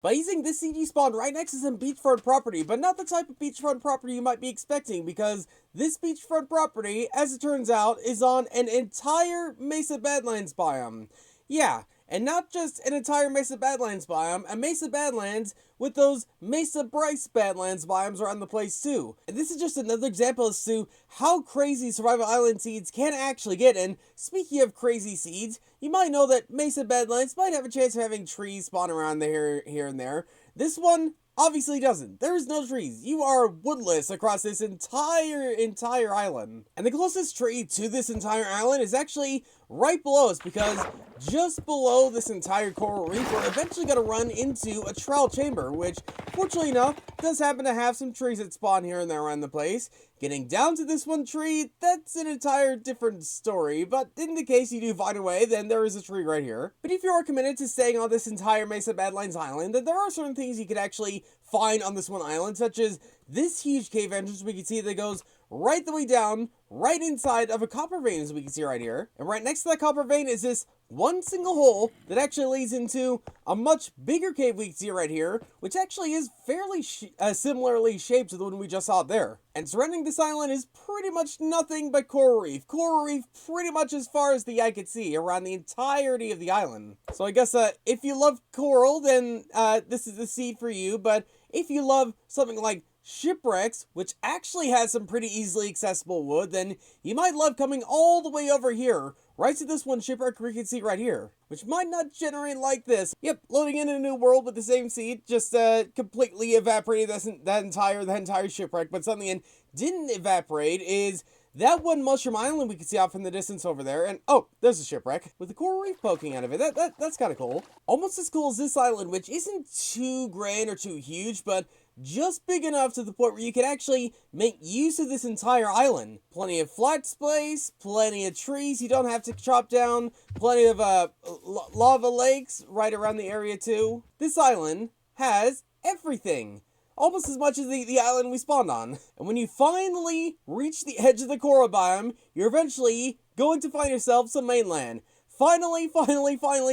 By using this seed, you spawn right next to some beachfront property, but not the type of beachfront property you might be expecting, because this beachfront property, as it turns out, is on an entire Mesa Badlands biome. Yeah, and not just an entire Mesa Badlands biome, a Mesa Badlands with those Mesa Bryce Badlands biomes around the place too. And this is just another example as to how crazy Survival Island seeds can actually get. And speaking of crazy seeds, you might know that Mesa Badlands might have a chance of having trees spawn around there, here and there. This one obviously doesn't. There's no trees. You are woodless across this entire island. And the closest tree to this entire island is actually right below us, because just below this entire coral reef, we're eventually going to run into a trial chamber, which, fortunately enough, does happen to have some trees that spawn here and there around the place. Getting down to this one tree, that's an entire different story, but in the case you do find a way, then there is a tree right here. But if you are committed to staying on this entire Mesa Badlands island, then there are certain things you could actually find on this one island, such as this huge cave entrance we can see that goes right the way down, right inside of a copper vein, as we can see right here. And right next to that copper vein is this one single hole that actually leads into a much bigger cave we can see right here, which actually is fairly similarly shaped to the one we just saw there. And surrounding this island is pretty much nothing but coral reef. Coral reef pretty much as far as the eye could see around the entirety of the island. So I guess if you love coral, then this is the seed for you. But if you love something like shipwrecks, which actually has some pretty easily accessible wood, then you might love coming all the way over here, right to this one shipwreck we can see right here, which might not generate like this. Yep, loading in a new world with the same seed, just completely evaporated that entire shipwreck. But something that didn't evaporate is that one mushroom island we can see out from the distance over there. And oh, there's a shipwreck with a coral reef poking out of it. That's kind of cool. Almost as cool as this island, which isn't too grand or too huge, but just big enough to the point where you can actually make use of this entire island. Plenty of flat space, plenty of trees you don't have to chop down, plenty of lava lakes right around the area too. This island has everything. Almost as much as the island we spawned on. And when you finally reach the edge of the coral biome, you're eventually going to find yourself some mainland. Finally,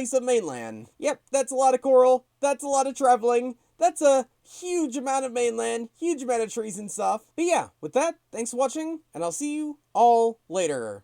some mainland. Yep, that's a lot of coral, that's a lot of traveling, that's a huge amount of mainland, huge amount of trees and stuff. But yeah, with that, thanks for watching, and I'll see you all later.